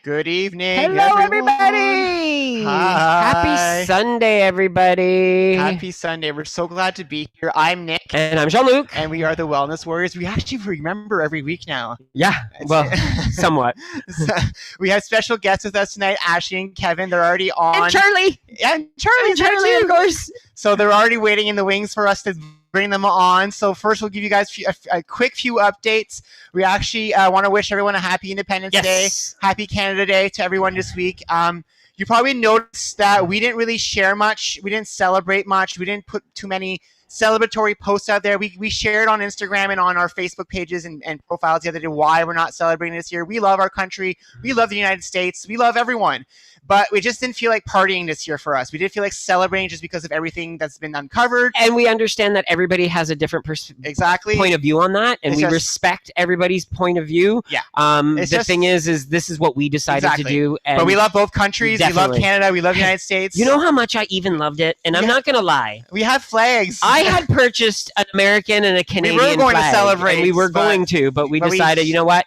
Good evening, Hello, everyone. everybody! Hi. Happy Sunday, everybody! Happy Sunday. We're so glad to be here. I'm Nick. And I'm Jean-Luc. And we are the Wellness Warriors. We actually remember every week now. Yeah, well, somewhat. So, we have special guests with us tonight, Ashley and Kevin. They're already on. And Charlie! And Charlie, of course. So they're already waiting in the wings for us to bring them on. So first, we'll give you guys a quick few updates. We actually want to wish everyone a happy Independence Day, happy Canada Day to everyone this week. You probably noticed that we didn't really share much. We didn't celebrate much. We didn't put too many celebratory posts out there. We shared on Instagram and on our Facebook pages and profiles the other day why we're not celebrating this year. We love our country. We love the United States. We love everyone. But we just didn't feel like partying this year for us. We didn't feel like celebrating just because of everything that's been uncovered. And we understand that everybody has a different point of view on that, and we respect everybody's point of view. Yeah. The thing is this is what we decided to do. And but we love both countries. Definitely. We love Canada. We love the United States. You know how much I even loved it? And I'm not going to lie. We have flags. I had purchased an American and a Canadian flag. We were going to celebrate. And we were going to, but we decided, you know what?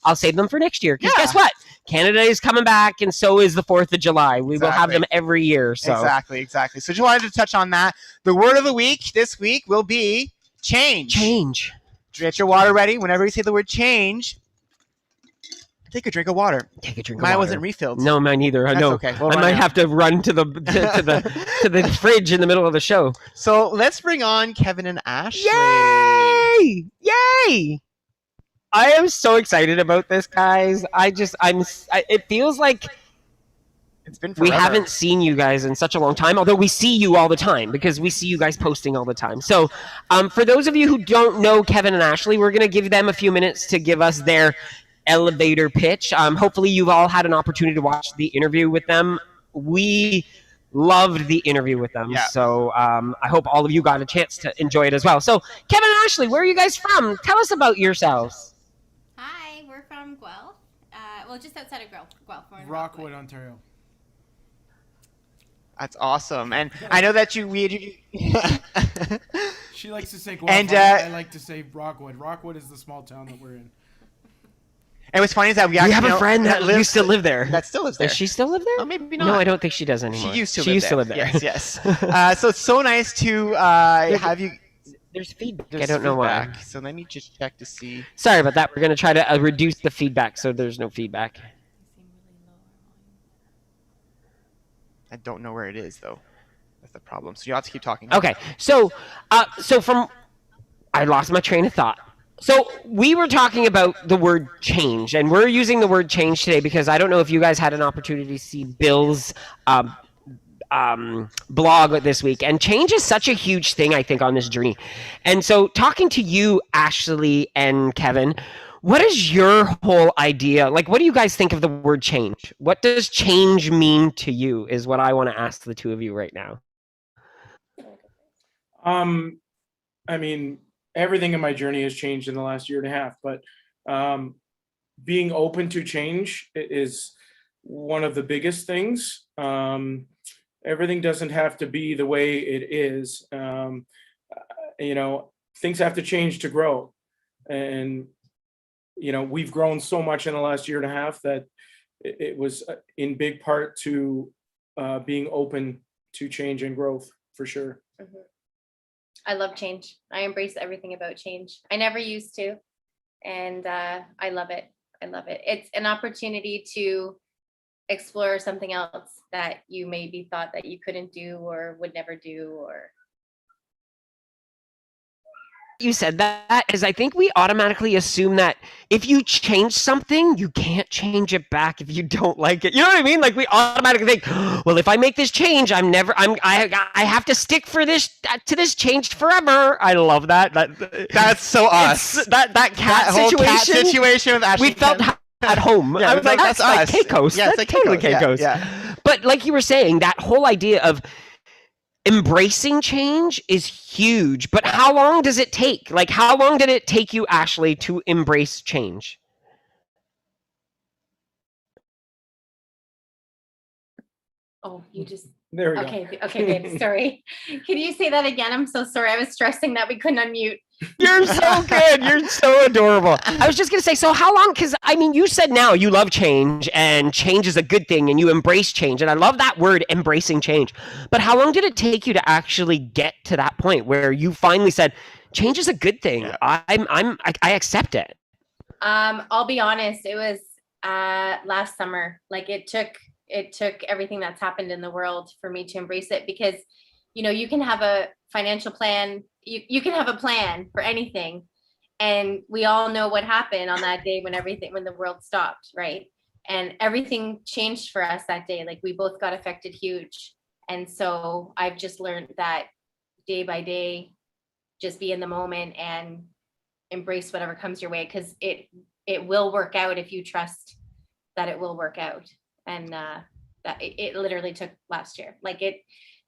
I'll save them for next year. Because guess what? Canada is coming back, and so is the 4th of July. We will have them every year. So Exactly. So just wanted to touch on that. The word of the week this week will be change. Change. Get your water ready. Whenever you say the word change, take a drink of water. Take a drink of water. Mine wasn't refilled. No, mine either. That's okay. I might have to run to the to the fridge in the middle of the show. So let's bring on Kevin and Ashley. Yay! Yay! I am so excited about this, guys. It feels like it's been forever. We haven't seen you guys in such a long time, although we see you all the time because we see you guys posting all the time. So for those of you who don't know Kevin and Ashley, we're going to give them a few minutes to give us their elevator pitch. Hopefully you've all had an opportunity to watch the interview with them. We loved the interview with them. Yeah. So I hope all of you got a chance to enjoy it as well. So Kevin and Ashley, where are you guys from? Tell us about yourselves. Hi, we're from Guelph. Well, just outside of Guelph. Rockwood, Ontario. That's awesome. And I know that she likes to say Guelph. And I like to say Rockwood. Rockwood is the small town that we're in. And what's funny is that we have a friend that used to live there. That still lives there. Does she still live there? Oh, maybe not. No, I don't think she does anymore. She used to live there. Yes. So it's so nice to have you. There's feedback. I don't know why. So let me just check to see. Sorry about that. We're going to try to reduce the feedback so there's no feedback. I don't know where it is, though. That's the problem. So you have to keep talking. Okay. So I lost my train of thought. So we were talking about the word change, and we're using the word change today because I don't know if you guys had an opportunity to see Bill's blog this week, and change is such a huge thing, I think, on this journey. And so talking to you, Ashley and Kevin, what is your whole idea? Like, what do you guys think of the word change? What does change mean to you is what I want to ask the two of you right now. I mean, everything in my journey has changed in the last year and a half, but being open to change is one of the biggest things. Everything doesn't have to be the way it is. Things have to change to grow. And, we've grown so much in the last year and a half that it was in big part to being open to change and growth, for sure. Mm-hmm. I love change. I embrace everything about change. I never used to. And I love it. It's an opportunity to explore something else that you maybe thought that you couldn't do or would never do. Or you said that is I think we automatically assume that if you change something, you can't change it back if you don't like it. You know what I mean? Like we automatically think, well, if I make this change, I have to stick to this change forever. I love that. That's so us. That cat situation with Ashley. We felt at home. Yeah, I was like, that's like Keiko's. Yeah, it's like totally Keiko's. Yeah. But like you were saying, that whole idea of embracing change is huge. But how long does it take? Like, how long did it take you, Ashley, to embrace change? Oh, you just... There we go. Okay, babe, sorry. Can you say that again? I'm so sorry. I was stressing that we couldn't unmute. You're so good. You're so adorable. I was just going to say, so how long? Because, I mean, you said now you love change and change is a good thing and you embrace change. And I love that word, embracing change. But how long did it take you to actually get to that point where you finally said, change is a good thing? Yeah. I accept it. I'll be honest, it was last summer. Like it took everything that's happened in the world for me to embrace it, because you can have a financial plan, you can have a plan for anything, and we all know what happened on that day when the world stopped, right? And everything changed for us that day. Like we both got affected huge. And so I've just learned that day by day, just be in the moment and embrace whatever comes your way, because it will work out if you trust that it will work out. And that it literally took last year,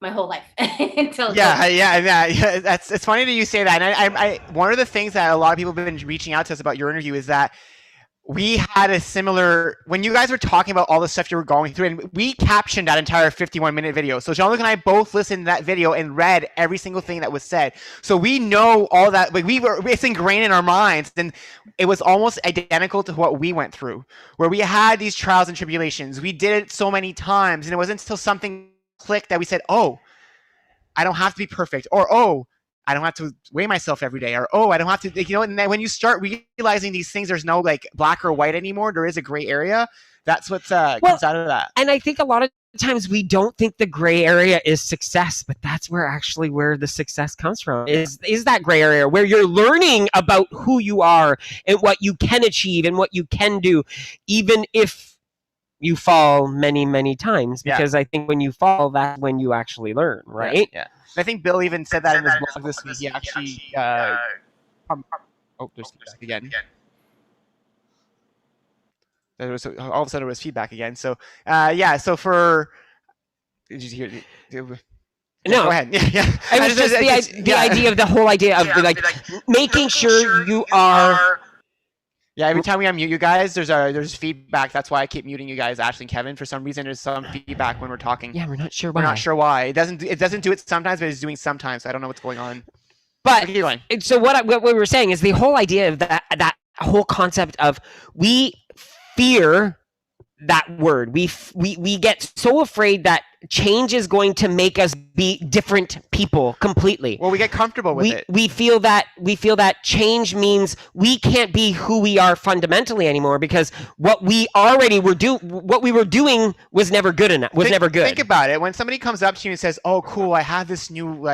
my whole life until it's funny that you say that. And I one of the things that a lot of people have been reaching out to us about your interview is that we had a similar, when you guys were talking about all the stuff you were going through, and we captioned that entire 51-minute video. So Jean-Luc and I both listened to that video and read every single thing that was said. So we know all that, it's ingrained in our minds, and it was almost identical to what we went through, where we had these trials and tribulations. We did it so many times, and it wasn't until something clicked that we said, oh, I don't have to be perfect, or oh, I don't have to weigh myself every day, or oh, I don't have to, and then when you start realizing these things, there's no like black or white anymore. There is a gray area. That's what comes out of that. And I think a lot of times we don't think the gray area is success, but that's where the success comes from, is that gray area where you're learning about who you are and what you can achieve and what you can do, even if you fall many, many times, because I think when you fall, that's when you actually learn, right? Yeah. I think Bill even said that in his blog this week. He actually, there's feedback again. All of a sudden, it was feedback again. So, so for, did you hear? No, go ahead. Yeah. It was just the idea of the whole idea of making sure you are. Yeah, every time we unmute you guys, there's feedback. That's why I keep muting you guys, Ashley and Kevin. For some reason, there's some feedback when we're talking. Yeah, we're not sure why. We're not sure why. It doesn't do it sometimes, but it's doing sometimes. So I don't know what's going on. But so what we were saying is the whole idea of that whole concept of we fear that word. We get so afraid that change is going to make us be different people completely. Well, we get comfortable with it. We feel that change means we can't be who we are fundamentally anymore, because what we were doing was never good enough. Never good. Think about it. When somebody comes up to you and says, "Oh, cool, I have this new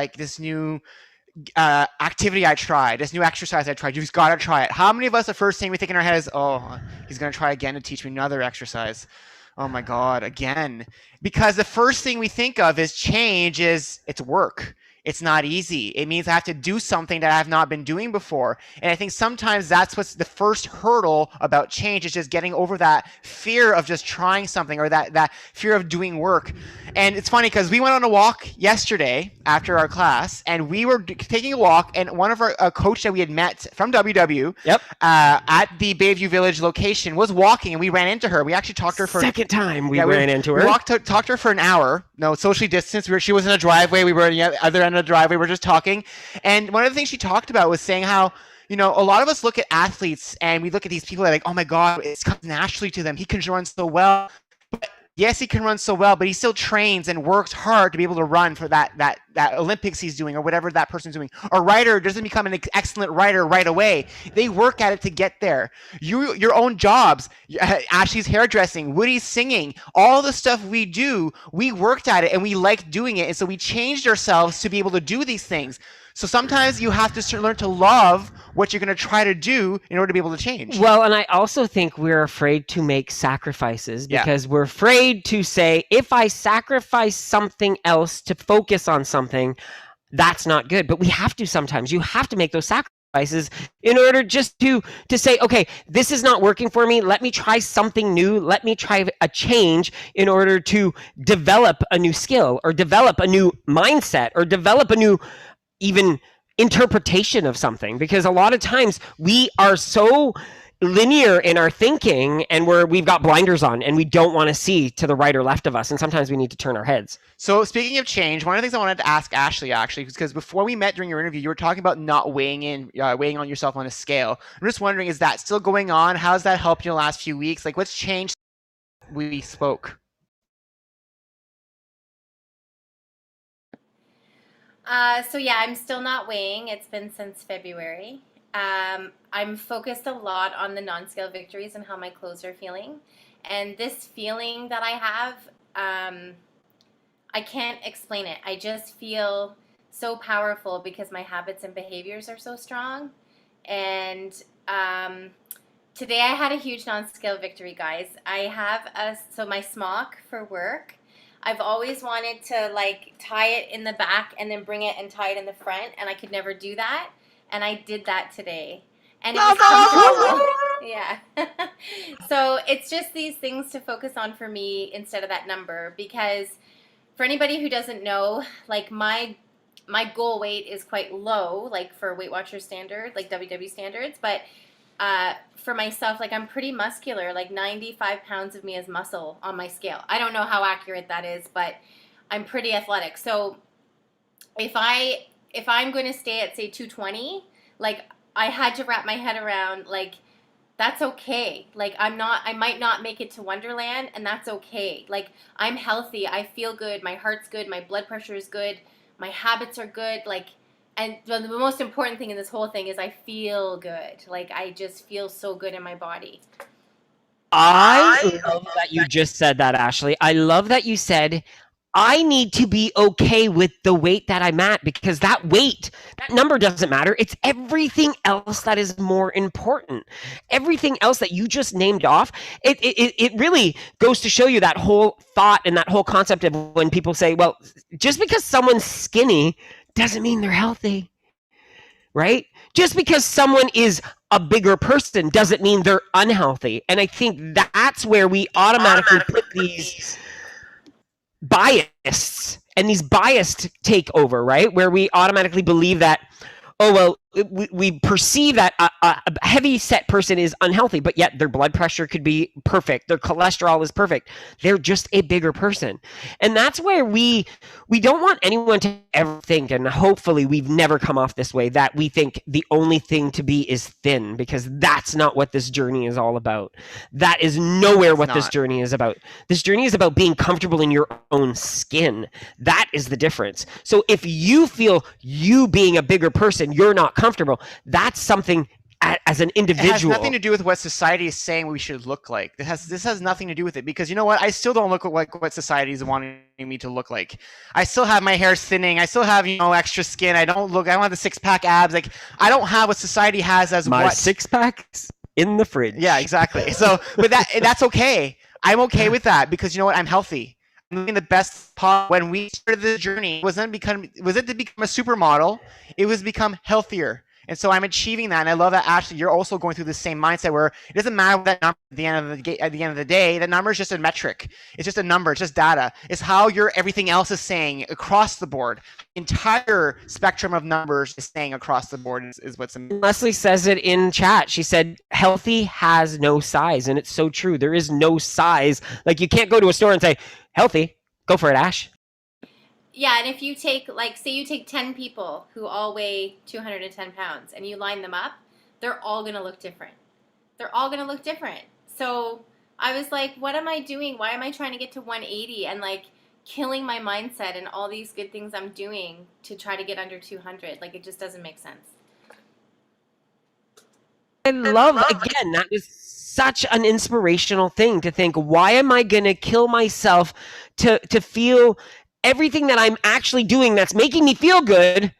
activity I tried, this new exercise I tried. You've got to try it." How many of us, the first thing we think in our head is, "Oh, he's going to try again to teach me another exercise. Oh my God, again." Because the first thing we think of is change it's work. It's not easy. It means I have to do something that I have not been doing before. And I think sometimes that's what's the first hurdle about change, is just getting over that fear of just trying something, or that fear of doing work. And it's funny because we went on a walk yesterday after our class, and we were taking a walk, and one of our coach that we had met from WW at the Bayview Village location was walking, and we ran into her. We actually talked to her for second time we ran into her. We talked to her for an hour. No, socially distanced. She was in a driveway. We were in the other end of the driveway. We were just talking. And one of the things she talked about was saying how, a lot of us look at athletes and we look at these people that are like, oh my God, it comes naturally to them. He can run so well. But yes, he can run so well, but he still trains and works hard to be able to run for that Olympics he's doing, or whatever that person's doing. A writer doesn't become an excellent writer right away. They work at it to get there. Your own jobs, Ashley's hairdressing, Woody's singing, all the stuff we do, we worked at it and we liked doing it. And so we changed ourselves to be able to do these things. So sometimes you have to learn to love what you're going to try to do in order to be able to change. Well, and I also think we're afraid to make sacrifices, because we're afraid to say, if I sacrifice something else to focus on something, that's not good. But we have to sometimes. You have to make those sacrifices in order just to say, okay, this is not working for me. Let me try something new. Let me try a change in order to develop a new skill, or develop a new mindset, or develop a new even interpretation of something. Because a lot of times we are so linear in our thinking, and we've got blinders on, and we don't want to see to the right or left of us, and sometimes we need to turn our heads. So speaking of change, one of the things I wanted to ask Ashley actually, because before we met during your interview, you were talking about not weighing on yourself on a scale. I'm just wondering, is that still going on? How's that helped you in the last few weeks? Like, what's changed since we spoke? So yeah, I'm still not weighing. It's been since February. I'm focused a lot on the non-scale victories and how my clothes are feeling. And this feeling that I have, I can't explain it. I just feel so powerful because my habits and behaviors are so strong. And today I had a huge non-scale victory, guys. I have so my smock for work, I've always wanted to like tie it in the back and then bring it and tie it in the front, and I could never do that. And I did that today. And it was comfortable. Yeah. So it's just these things to focus on for me instead of that number, because for anybody who doesn't know, like my goal weight is quite low, like for Weight Watchers standard, like WW standards, but for myself, like I'm pretty muscular, like 95 pounds of me is muscle on my scale. I don't know how accurate that is, but I'm pretty athletic. So if I'm going to stay at say 220, like I had to wrap my head around, like that's okay. Like I might not make it to Wonderland, and that's okay. Like I'm healthy, I feel good, my heart's good, my blood pressure is good, my habits are good, like. And the most important thing in this whole thing is I feel good. Like, I just feel so good in my body. I love that you just said that, Ashley. I love that you said, I need to be okay with the weight that I'm at, because that weight, that number doesn't matter. It's everything else that is more important. Everything else that you just named off, it really goes to show you that whole thought and that whole concept of when people say, well, just because someone's skinny doesn't mean they're healthy, right? Just because someone is a bigger person doesn't mean they're unhealthy. And I think that's where we automatically put these bias and these biased take over, right? Where we automatically believe that, oh, well, we perceive that a heavy set person is unhealthy, but yet their blood pressure could be perfect. Their cholesterol is perfect. They're just a bigger person. And that's where we don't want anyone to ever think, and hopefully we've never come off this way, that we think the only thing to be is thin, because that's not what this journey is all about. That is nowhere what this journey is about. This journey is about being comfortable in your own skin. That is the difference. So if you feel you being a bigger person, you're not comfortable, that's something as an individual. It has nothing to do with what society is saying we should look like. This has nothing to do with it, because you know what? I still don't look like what society is wanting me to look like. I still have my hair thinning. I still have, extra skin. I don't have the six-pack abs. Like, I don't have what society has as my six-pack's in the fridge. Yeah, exactly. So, but that's okay. I'm okay with that, because you know what? I'm healthy. I'm living the best part. When we started this journey, was it to become a supermodel? It was become healthier. And so I'm achieving that, and I love that, Ashley, you're also going through the same mindset where it doesn't matter what that number at the end of the day. That number is just a metric. It's just a number. It's just data. It's how everything else is saying across the board. Entire spectrum of numbers is saying across the board is what's important. Leslie says it in chat. She said, healthy has no size, and it's so true. There is no size. Like, you can't go to a store and say, healthy, go for it, Ash. Yeah, and if you take, like, say you take 10 people who all weigh 210 pounds and you line them up, they're all going to look different. They're all going to look different. So I was like, what am I doing? Why am I trying to get to 180 and, like, killing my mindset and all these good things I'm doing to try to get under 200? Like, it just doesn't make sense. I love, again, that is such an inspirational thing to think, why am I going to kill myself to feel everything that I'm actually doing that's making me feel good,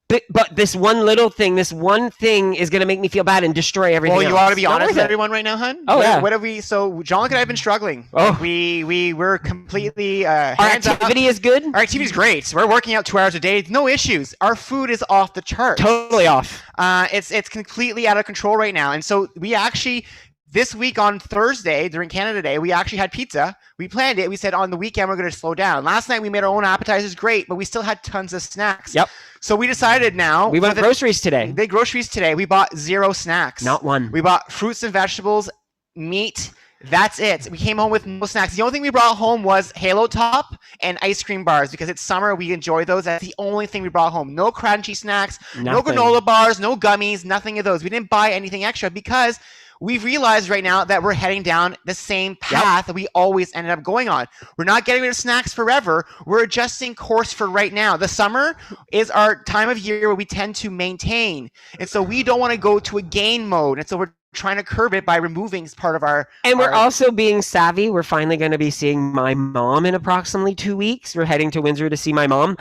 but this one little thing, this one thing is going to make me feel bad and destroy everything Well, you else. ought to be honest with everyone right now, hun. Oh, yeah. What have we? So Jean-Luc and I have been struggling. Oh. We're completely. Our activity is good. Our activity is great. We're working out 2 hours a day. No issues. Our food is off the charts. Totally off. It's completely out of control right now, and so we actually this week on Thursday during Canada Day, we actually had pizza. We planned it. We said on the weekend we're going to slow down. Last night we made our own appetizers, great, but we still had tons of snacks. Yep. So we decided now. We went groceries today. Big groceries today. We bought 0 snacks. Not one. We bought fruits and vegetables, meat. That's it. We came home with no snacks. The only thing we brought home was Halo Top and ice cream bars because it's summer. We enjoy those. That's the only thing we brought home. No crunchy snacks, no granola bars, no gummies, nothing of those. We didn't buy anything extra because we've realized right now that we're heading down the same path that we always ended up going on. We're not getting rid of snacks forever. We're adjusting course for right now. The summer is our time of year where we tend to maintain. And so we don't want to go to a gain mode. And so we're trying to curb it by removing part of our. And we're also being savvy. We're finally going to be seeing my mom in approximately 2 weeks. We're heading to Windsor to see my mom.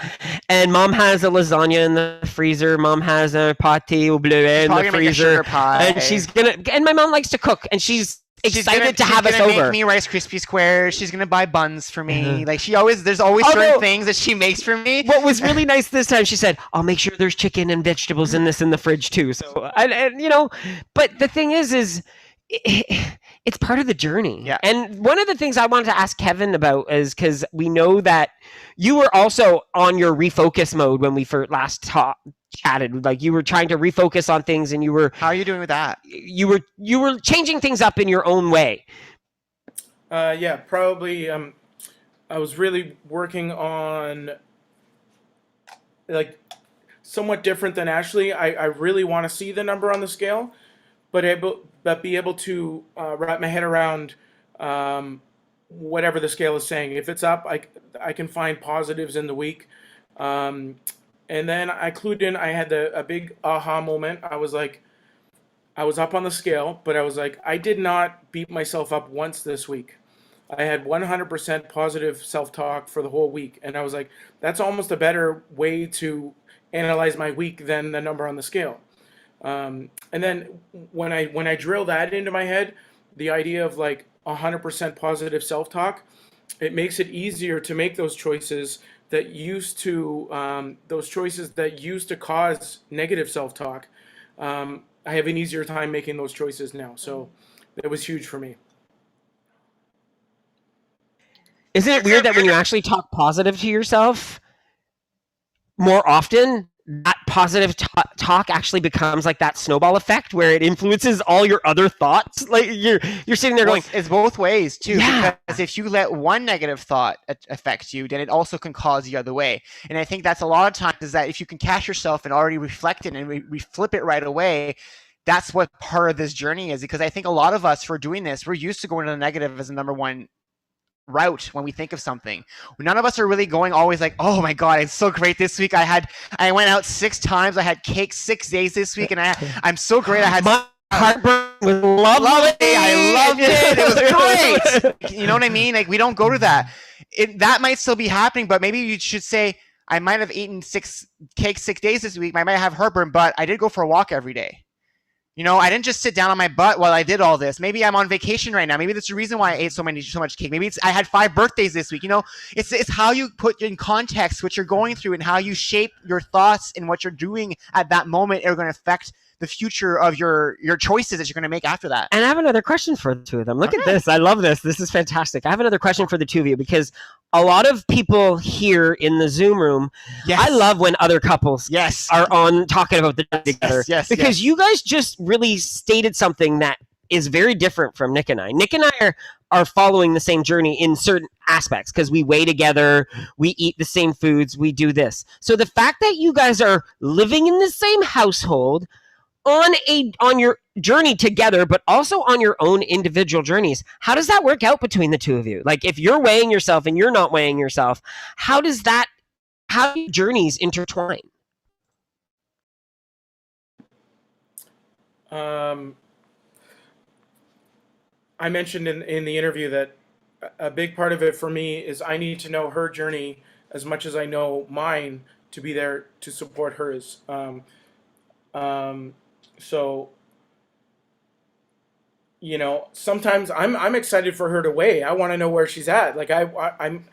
And mom has a lasagna in the freezer. Mom has a pâté au bleuet in the freezer. And she's going to, and my mom likes to cook and she's excited to have us over. She's gonna make me Rice Krispie squares. She's gonna buy buns for me. Like there's always certain things that she makes for me. What was really nice this time, she said, "I'll make sure there's chicken and vegetables in the fridge too." So, and you know, but the thing is it's part of the journey. Yeah. And one of the things I wanted to ask Kevin about is because we know that you were also on your refocus mode when we first last chatted. Like you were trying to refocus on things, and you were. How are you doing with that? You were changing things up in your own way. Yeah, probably. I was really working on like somewhat different than Ashley. I really want to see the number on the scale, but be able to wrap my head around whatever the scale is saying. If it's up, I can find positives in the week. And then I clued in. I had a big aha moment. I was up on the scale, but I was like, I did not beat myself up once this week. I had 100% positive self-talk for the whole week. And I was like, that's almost a better way to analyze my week than the number on the scale. And then when I drill that into my head, the idea of like 100% positive self-talk, it makes it easier to make those choices that used to cause negative self-talk. I have an easier time making those choices now. So it was huge for me. Isn't it weird that when you actually talk positive to yourself more often, that positive talk actually becomes like that snowball effect where it influences all your other thoughts? Like you're sitting there going, it's both ways too. Yeah. Because if you let one negative thought affect you, then it also can cause the other way. And I think that's a lot of times is that if you can catch yourself and already reflect it and we flip it right away, that's what part of this journey is. Because I think a lot of us, for doing this, we're used to going to the negative as the number one route when we think of something. None of us are really going always like, oh my god, it's so great this week. I went out 6 times. I had cake 6 days this week, and I'm so great. I had my heartburn was lovely. I loved it. It was great. You know what I mean? Like we don't go to that. That might still be happening, but maybe you should say, I might have eaten 6 cakes 6 days this week. I might have heartburn, but I did go for a walk every day. You know, I didn't just sit down on my butt while I did all this. Maybe I'm on vacation right now. Maybe that's the reason why I ate so much cake. Maybe I had 5 birthdays this week. You know, it's how you put in context what you're going through and how you shape your thoughts and what you're doing at that moment are going to affect the future of your choices that you're going to make after that. And I have another question for the two of them. Look at this. I love this. This is fantastic. I have another question for the two of you because a lot of people here in the Zoom room, I love when other couples are on talking about the together. Because you guys just really stated something that is very different from Nick and I. Nick and I are following the same journey in certain aspects because we weigh together, we eat the same foods, we do this. So the fact that you guys are living in the same household, on your journey together, but also on your own individual journeys. How does that work out between the two of you? Like if you're weighing yourself and you're not weighing yourself, how do journeys intertwine? I mentioned in the interview that a big part of it for me is I need to know her journey as much as I know mine to be there to support hers. So, you know, sometimes I'm excited for her to weigh. I want to know where she's at. Like I'm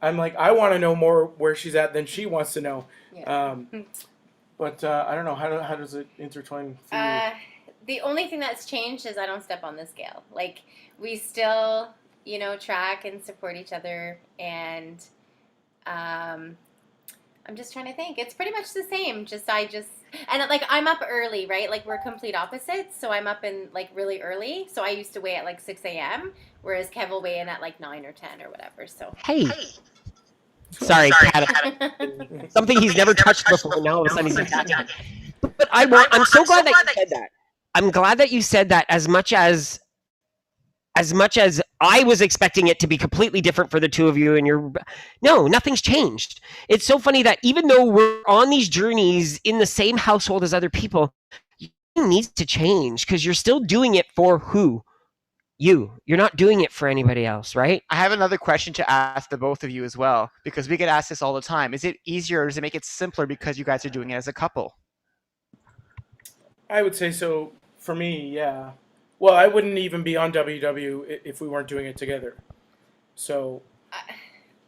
like I want to know more where she's at than she wants to know. Yeah. But I don't know how does it intertwine for you? the only thing that's changed is I don't step on the scale. Like, we still, track and support each other, and I'm just trying to think. It's pretty much the same. And like, I'm up early, right? Like, we're complete opposites. So I'm up in like really early. So I used to weigh at like 6 a.m., whereas Kev will weigh in at like 9 or 10 or whatever. So Hey. Sorry, Kat. Something he's never touched before. Now all of a sudden he's attacking. But I'm so glad that you said that. I'm glad that you said that as much as I was expecting it to be completely different for the two of you, and no, nothing's changed. It's so funny that even though we're on these journeys in the same household as other people, it needs to change because you're still doing it for who? You're not doing it for anybody else, right? I have another question to ask the both of you as well, because we get asked this all the time. Is it easier or does it make it simpler because you guys are doing it as a couple? I would say so for me, yeah. Well, I wouldn't even be on WW if we weren't doing it together. So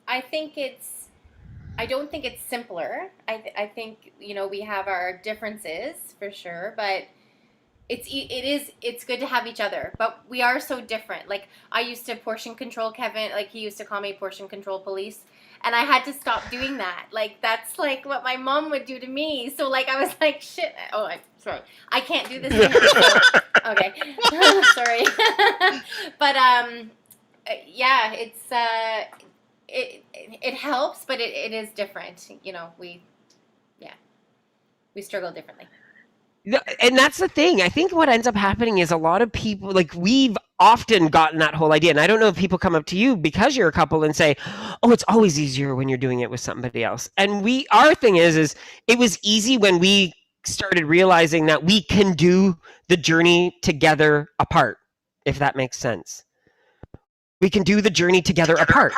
I don't think it's simpler. I think, we have our differences for sure, but it's good to have each other, but we are so different. Like, I used to portion control Kevin, like he used to call me portion control police, and I had to stop doing that. Like, that's like what my mom would do to me. So like, I was like, shit. Oh, I'm sorry. I can't do this anymore. So, okay. Sorry. But yeah, it helps, but it is different. We struggle differently. And that's the thing. I think what ends up happening is a lot of people, like, we've often gotten that whole idea. And I don't know if people come up to you because you're a couple and say, oh, it's always easier when you're doing it with somebody else. And our thing is it was easy when we started realizing that we can do the journey together apart, if that makes sense. We can do the journey together apart.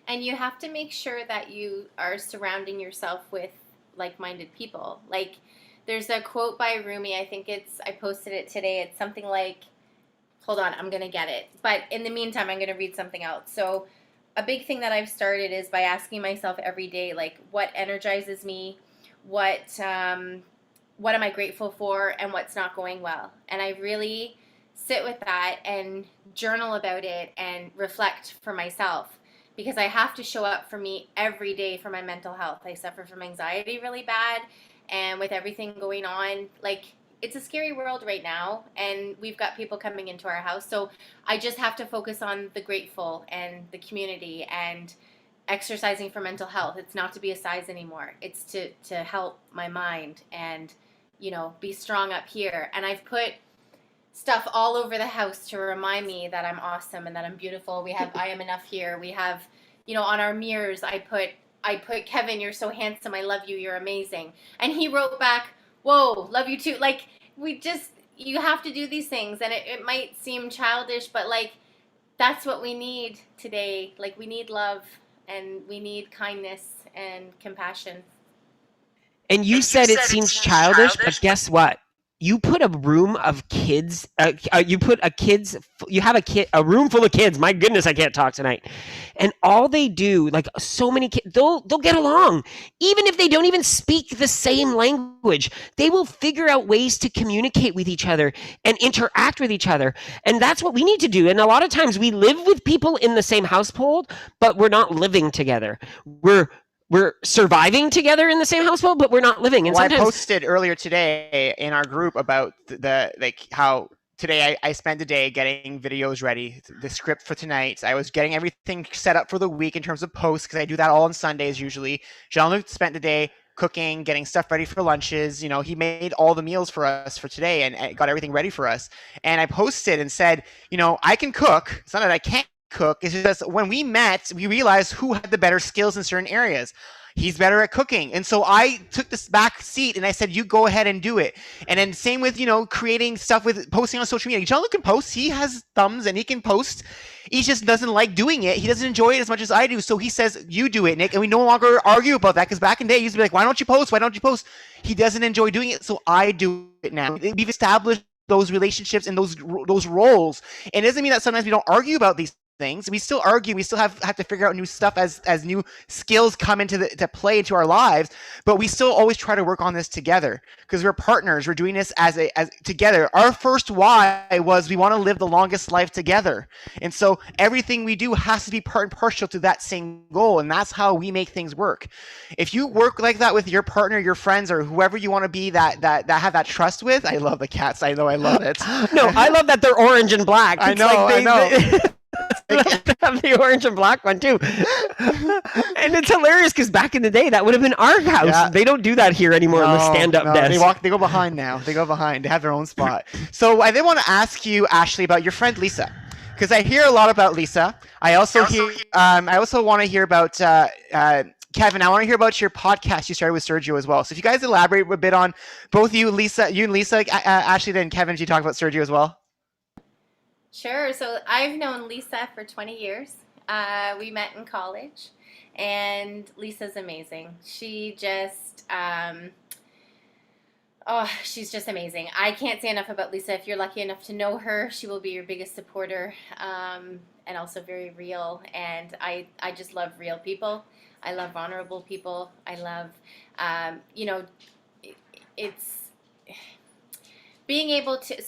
And you have to make sure that you are surrounding yourself with like-minded people. Like, there's a quote by Rumi, I posted it today. It's something like, hold on, I'm going to get it. But in the meantime, I'm going to read something else. So a big thing that I've started is by asking myself every day, like, what energizes me? What am I grateful for? And what's not going well? And I really sit with that and journal about it and reflect for myself, because I have to show up for me every day for my mental health. I suffer from anxiety really bad. And with everything going on, like, it's a scary world right now, and we've got people coming into our house. So I just have to focus on the grateful and the community and exercising for mental health. It's not to be a size anymore. It's to help my mind and, be strong up here. And I've put stuff all over the house to remind me that I'm awesome and that I'm beautiful. We have I am enough here. We have, on our mirrors, I put, Kevin, you're so handsome. I love you. You're amazing. And he wrote back, whoa, love you too. Like, you have to do these things. And it might seem childish, but like, that's what we need today. Like, we need love and we need kindness and compassion. And you said it seems childish, but guess what? You put a room of kids. You have a room full of kids. My goodness, I can't talk tonight. And all they do, like, so many kids, they'll get along, even if they don't even speak the same language. They will figure out ways to communicate with each other and interact with each other. And that's what we need to do. And a lot of times we live with people in the same household, but we're not living together. We're surviving together in the same household, but we're not living. And I posted earlier today in our group about how today I spent the day getting videos ready, the script for tonight. I was getting everything set up for the week in terms of posts, because I do that all on Sundays usually. Jean-Luc spent the day cooking, getting stuff ready for lunches. He made all the meals for us for today and got everything ready for us. And I posted and said, I can cook. It's not that I can't cook. It's just when we met, we realized who had the better skills in certain areas. He's better at cooking. And so I took this back seat and I said, you go ahead and do it. And then same with, creating stuff with posting on social media. Jean-Luc can post. He has thumbs and he can post. He just doesn't like doing it. He doesn't enjoy it as much as I do. So he says, you do it, Nick. And we no longer argue about that, because back in the day, he used to be like, why don't you post? Why don't you post? He doesn't enjoy doing it. So I do it now. We've established those relationships and those roles. And it doesn't mean that sometimes we don't argue about these things. We still argue. We still have to figure out new stuff as new skills come to play into our lives. But we still always try to work on this together because we're partners. We're doing this as together. Our first why was we want to live the longest life together, and so everything we do has to be part and partial to that same goal, and that's how we make things work. If you work like that with your partner, your friends, or whoever you want to be that have that trust with, I love the cats. I know, I love it. No, I love that they're orange and black. I It's know, like I know. They have the orange and black one too, and it's hilarious because back in the day that would have been our house. Yeah. They don't do that here anymore on the stand-up desk. They go behind now. They go behind. They have their own spot. So I did want to ask you, Ashley, about your friend Lisa, because I hear a lot about Lisa. I also want to hear about Kevin. I want to hear about your podcast you started with Sergio as well. So if you guys elaborate a bit on both you and Lisa, Ashley, then Kevin, if you talk about Sergio as well. Sure. So I've known Lisa for 20 years. We met in college, and Lisa's amazing. She just, she's just amazing. I can't say enough about Lisa. If you're lucky enough to know her, she will be your biggest supporter, and also very real. And I just love real people. I love vulnerable people. I love, it's being able to,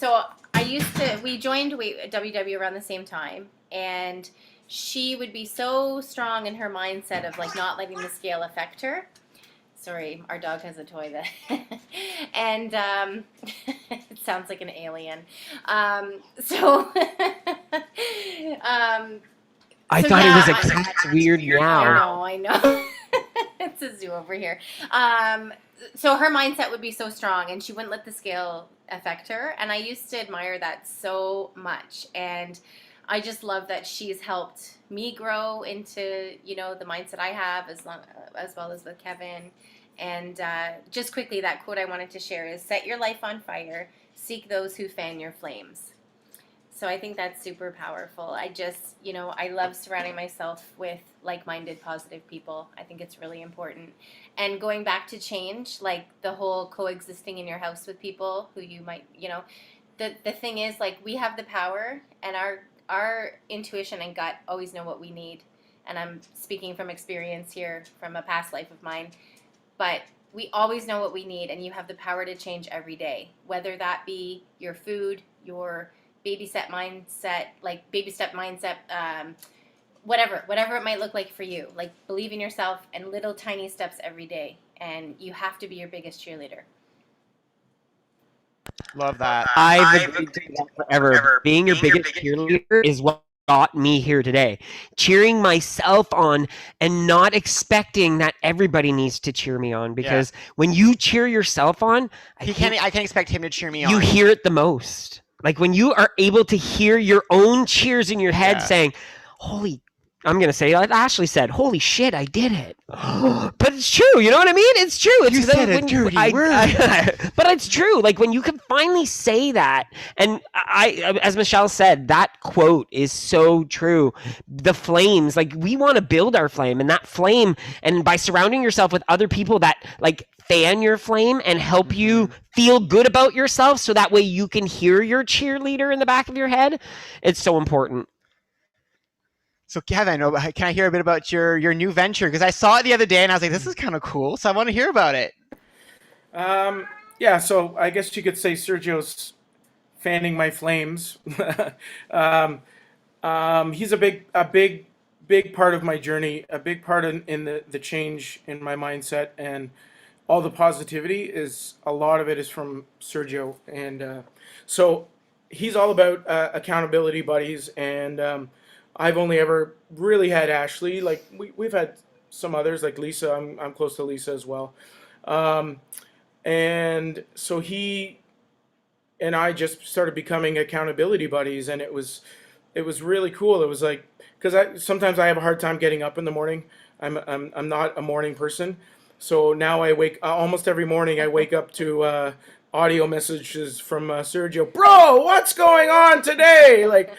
we joined WW around the same time, and she would be so strong in her mindset of like not letting the scale affect her. Sorry, our dog has a toy that, and it sounds like an alien. I thought it was a cat's weird meow. I know. It's a zoo over here. So her mindset would be so strong, and she wouldn't let the scale affect her. And I used to admire that so much. And I just love that she's helped me grow into, the mindset I have, as well as with Kevin. And just quickly, that quote I wanted to share is, "Set your life on fire, seek those who fan your flames." So I think that's super powerful. I just, I love surrounding myself with like-minded, positive people. I think it's really important. And going back to change, like the whole coexisting in your house with people who you might, the thing is, like, we have the power, and our intuition and gut always know what we need. And I'm speaking from experience here, from a past life of mine. But we always know what we need, and you have the power to change every day, whether that be your food, your baby step mindset, whatever it might look like for you. Like, believe in yourself and little tiny steps every day, and you have to be your biggest cheerleader. Love that. I've agreed to that forever. Being your biggest cheerleader is what got me here today. Cheering myself on and not expecting that everybody needs to cheer me on, because when you cheer yourself on, I can't expect him to cheer me on. You hear it the most. Like when you are able to hear your own cheers in your head saying, I'm going to say, like Ashley said, holy shit, I did it. But it's true. You know what I mean? It's true. It's you said a dirty word. But it's true. Like when you can finally say that, and as Michelle said, that quote is so true. The flames, like we want to build our flame, and that flame, and by surrounding yourself with other people that like fan your flame and help you feel good about yourself, so that way you can hear your cheerleader in the back of your head, it's so important. So Kevin, can I hear a bit about your new venture? Because I saw it the other day and I was like, this is kind of cool. So I want to hear about it. So I guess you could say Sergio's fanning my flames. He's a big part of my journey, a big part in the change in my mindset, and all the positivity a lot of it is from Sergio. And so he's all about accountability buddies, and I've only ever really had Ashley. Like we've had some others, like Lisa. I'm close to Lisa as well. And so he and I just started becoming accountability buddies, and it was really cool. It was like, because sometimes I have a hard time getting up in the morning. I'm not a morning person, so now I almost every morning. I wake up to audio messages from Sergio. Bro, what's going on today? Like,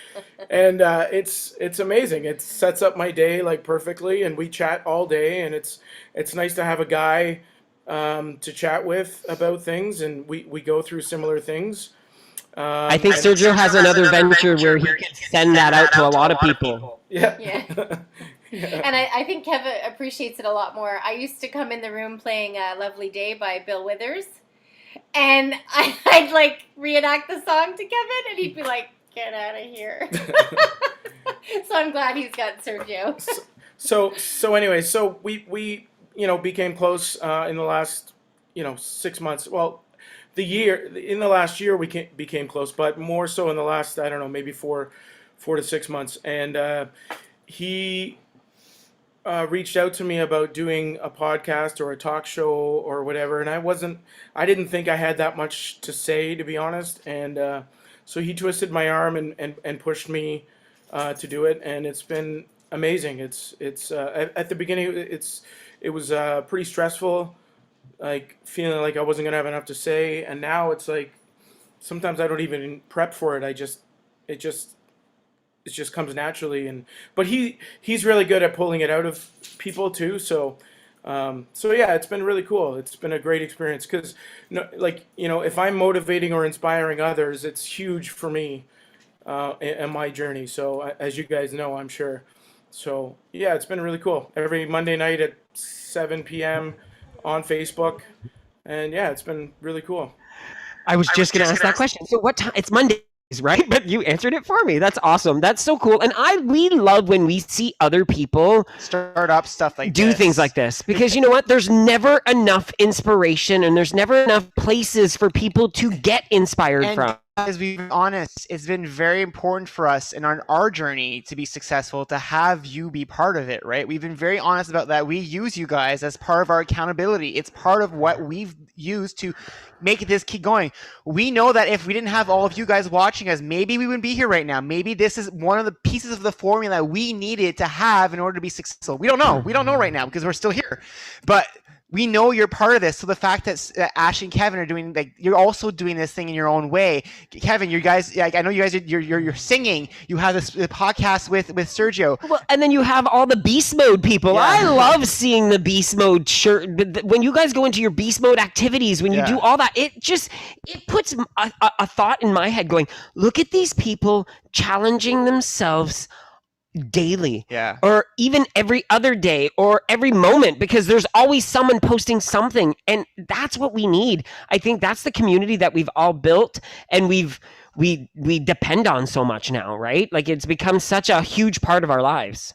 and it's amazing. It sets up my day like perfectly, and we chat all day, and it's nice to have a guy to chat with about things, and we go through similar things. I think Sergio has another venture where he can send that out to a lot of people. Yeah. Yeah. Yeah. And I think Kevin appreciates it a lot more. I used to come in the room playing Lovely Day by Bill Withers, and I'd like reenact the song to Kevin, and he'd be like, "Get out of here." So I'm glad he's got Sergio. So anyway, so we became close in the last 6 months. Well, in the last year we became close, but more so in the last, I don't know, maybe 4 to 6 months. And he reached out to me about doing a podcast or a talk show or whatever, and I didn't think I had that much to say, to be honest. And so he twisted my arm and pushed me to do it, and it's been amazing. It's at the beginning it was pretty stressful, like feeling like I wasn't gonna have enough to say, and now it's like sometimes I don't even prep for it. It just comes naturally. But he's really good at pulling it out of people too. So yeah, it's been really cool. It's been a great experience because if I'm motivating or inspiring others, it's huge for me in my journey. So as you guys know, I'm sure. So yeah, it's been really cool. Every Monday night at 7 p.m. on Facebook, and yeah, it's been really cool. I was just going to ask that question. So what time? It's Mondays, right? But you answered it for me. That's awesome. That's so cool. And we love when we see other people Start up stuff like do this. things like this, because you know what? There's never enough inspiration, and there's never enough places for people to get inspired And from. as we be honest, it's been very important for us in our journey to be successful to have you be part of it, right? We've been very honest about that. We use you guys as part of our accountability. It's part of what we've used to make this keep going. We know that if we didn't have all of you guys watching us, maybe we wouldn't be here right now. Maybe this is one of the pieces of the formula that we needed to have in order to be successful. We don't know. We don't know right now because we're still here. But we know you're part of this. So the fact that Ashley and Kevin are doing, like, you're also doing this thing in your own way. Kevin, you guys, like, I know you guys, you're singing. You have this podcast with Sergio. Well, and then you have all the beast mode people. Yeah. I love seeing the beast mode shirt. But when you guys go into your beast mode activities, when you Yeah. do all that, it puts a thought in my head going, look at these people challenging themselves daily, Yeah. or even every other day or every moment, because there's always someone posting something, and that's what we need. I think that's the community that we've all built, and we depend on so much now, right? Like, it's become such a huge part of our lives.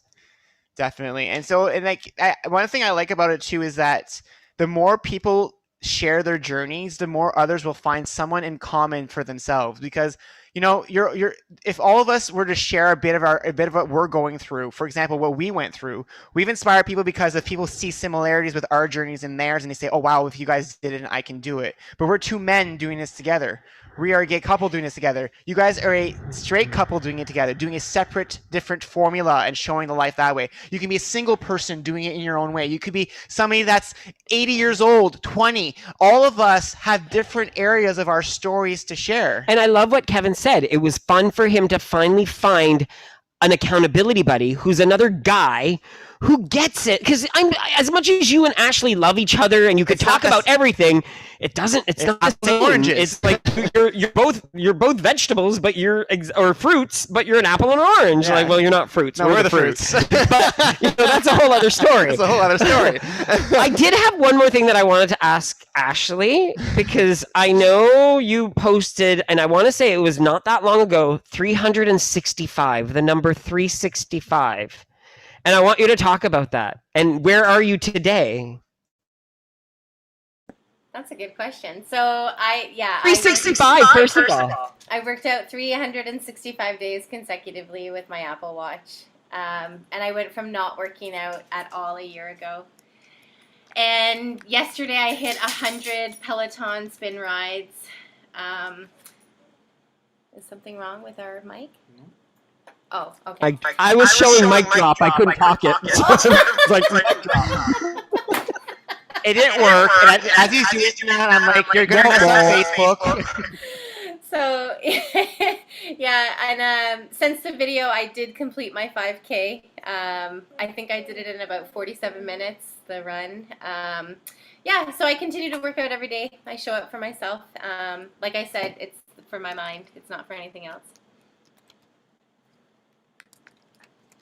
Definitely. And so, and like, one thing I like about it too is that the more people share their journeys, the more others will find someone in common for themselves. Because you're if all of us were to share a bit of what we're going through, for example, what we went through, we've inspired people because if people see similarities with our journeys and theirs, and they say, "Oh wow, if you guys did it, I can do it." But we're two men doing this together. We are a gay couple doing this together. You guys are a straight couple doing it together, doing a separate, different formula and showing the life that way. You can be a single person doing it in your own way. You could be somebody that's 80 years old, 20. All of us have different areas of our stories to share. And I love what Kevin said. It was fun for him to finally find an accountability buddy who's another guy who gets it. Because as much as you and Ashley love each other and you could talk about everything, it's not the same. Oranges. It's like you're both vegetables, but or fruits, but you're an apple and an orange. Yeah. Like, well, you're not fruits. No, we're the fruits. But that's a whole other story. That's a whole other story. I did have one more thing that I wanted to ask Ashley, because I know you posted, and I want to say it was not that long ago, 365, the number 365. And I want you to talk about that. And where are you today? That's a good question. So I 365, first of all. I worked out 365 days consecutively with my Apple Watch. And I went from not working out at all a year ago. And yesterday I hit 100 Peloton spin rides. Is something wrong with our mic? Oh, okay. I was showing mic drop. I couldn't talk it. It's like, It didn't work. And as he's doing that, I'm like, you're going to mess up Facebook. So, yeah, and since the video, I did complete my 5K. I think I did it in about 47 minutes, the run. Yeah, so I continue to work out every day. I show up for myself. Like I said, it's for my mind. It's not for anything else.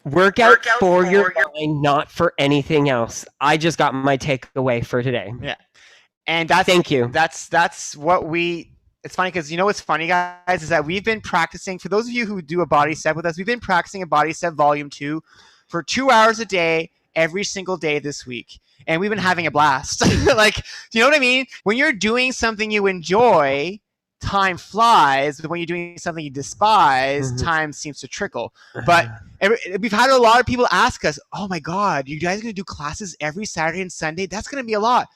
Workout for your mind, not for anything else. I just got my takeaway for today. Yeah. And that's Thank you. That's what we. It's funny because what's funny, guys, is that we've been practicing. For those of you who do a body step with us, we've been practicing a body step volume 2 for 2 hours a day, every single day this week, and we've been having a blast. Like, do you know what I mean? When you're doing something you enjoy, time flies. But when you're doing something you despise, time seems to trickle. But we've had a lot of people ask us, "Oh my God, you guys are going to do classes every Saturday and Sunday? That's going to be a lot."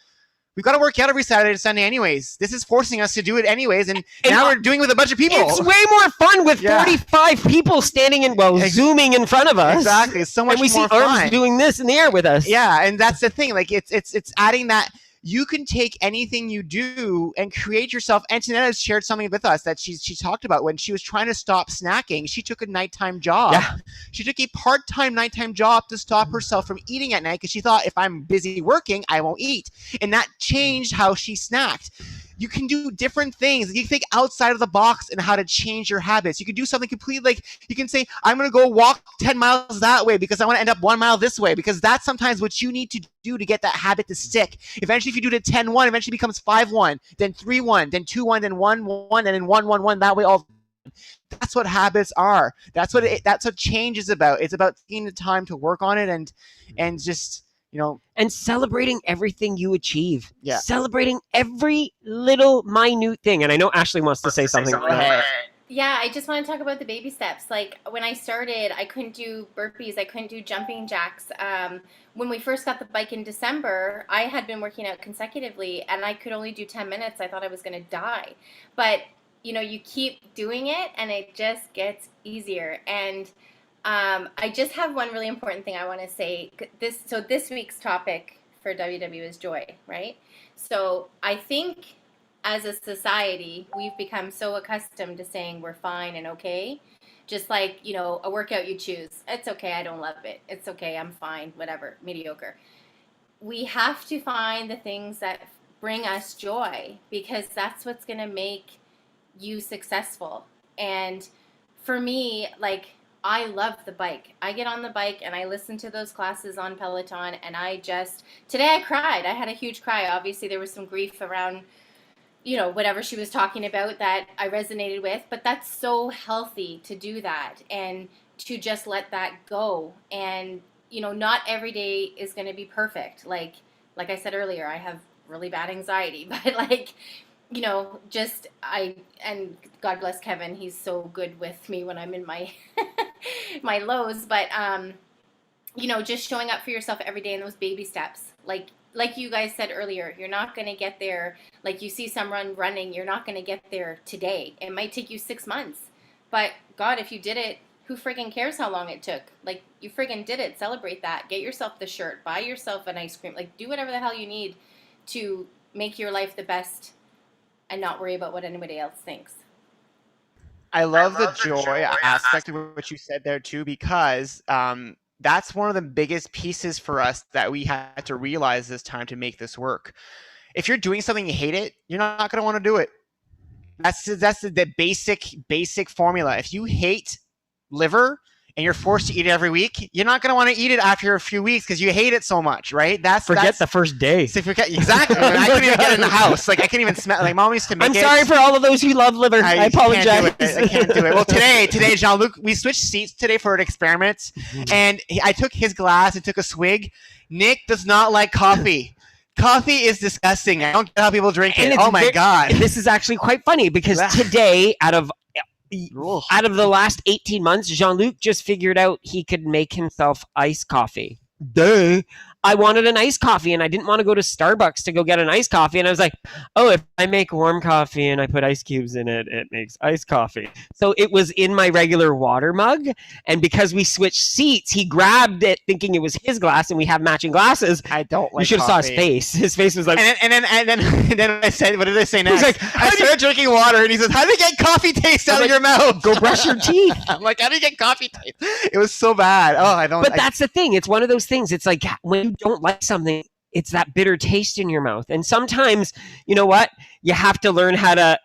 We've got to work out every Saturday and Sunday anyways. This is forcing us to do it anyways, and now we're doing it with a bunch of people. It's way more fun with 45 people standing zooming in front of us. Exactly. It's so much more fun. And we see arms doing this in the air with us. Yeah, and that's the thing. Like, it's adding that. You can take anything you do and create yourself. Antoinette shared something with us that she talked about when she was trying to stop snacking. She took a nighttime job. Yeah. She took a part-time nighttime job to stop herself from eating at night because she thought, if I'm busy working, I won't eat. And that changed how she snacked. You can do different things. You can think outside of the box and how to change your habits. You can do something completely, like, you can say, I'm going to go walk 10 miles that way because I want to end up 1 mile this way, because that's sometimes what you need to do to get that habit to stick. Eventually, if you do it 10-1, eventually it becomes 5-1, then 3-1, then 2-1, then 1-1, and then 1-1-1, that way all. That's what habits are. That's what change is about. It's about taking the time to work on it and just, and celebrating everything you achieve. Yeah. Celebrating every little minute thing. And I know Ashley wants to say something. Yeah, I just want to talk about the baby steps. Like, when I started, I couldn't do burpees. I couldn't do jumping jacks. When we first got the bike in December, I had been working out consecutively, and I could only do 10 minutes. I thought I was going to die. But, you keep doing it, and it just gets easier. And I just have one really important thing I want to say. This week's topic for WW is joy, right? So I think as a society, we've become so accustomed to saying we're fine and okay. Just like, a workout you choose. It's okay, I don't love it. It's okay, I'm fine, whatever, mediocre. We have to find the things that bring us joy, because that's what's going to make you successful. And for me, like, I love the bike. I get on the bike and I listen to those classes on Peloton, and today I cried. I had a huge cry. Obviously there was some grief around, whatever she was talking about that I resonated with, but that's so healthy to do that and to just let that go. And, not every day is going to be perfect. Like I said earlier, I have really bad anxiety, but and God bless Kevin, he's so good with me when I'm in my my lows, but just showing up for yourself every day in those baby steps. Like you guys said earlier, you're not going to get there. Like, you see someone running, you're not going to get there today. It might take you 6 months, but God, if you did it, who friggin' cares how long it took? Like, you friggin' did it. Celebrate that. Get yourself the shirt, buy yourself an ice cream, like, do whatever the hell you need to make your life the best and not worry about what anybody else thinks. I love the joy aspect of what you said there too, because that's one of the biggest pieces for us that we had to realize this time to make this work. If you're doing something you hate it, you're not going to want to do it. That's the basic formula. If you hate liver and you're forced to eat it every week, you're not going to want to eat it after a few weeks because you hate it so much, right? Forget the first day. Exactly. I couldn't even get it in the house. Like, I couldn't even smell. Like, Mom used to make it. I'm sorry for all of those who love liver. I apologize. I can't do it. Well, today, Jean-Luc, we switched seats today for an experiment, and I took his glass and took a swig. Nick does not like coffee. Coffee is disgusting. I don't get how people drink it. Oh my God. This is actually quite funny because today, out of the last 18 months, Jean-Luc just figured out he could make himself iced coffee. Duh. I wanted an iced coffee and I didn't want to go to Starbucks to go get an iced coffee. And I was like, oh, if I make warm coffee and I put ice cubes in it, it makes iced coffee. So it was in my regular water mug. And because we switched seats, he grabbed it thinking it was his glass and we have matching glasses. I don't like You should have saw his face. His face was like... And then I said, what did I say next? Like, I started drinking water and he says, how do you get coffee taste out of your mouth? Go brush your teeth. I'm like, how do you get coffee taste? It was so bad. Oh, I don't... But that's the thing. It's one of those things. It's like when you don't like something, it's that bitter taste in your mouth. And sometimes, you know what? You have to learn how to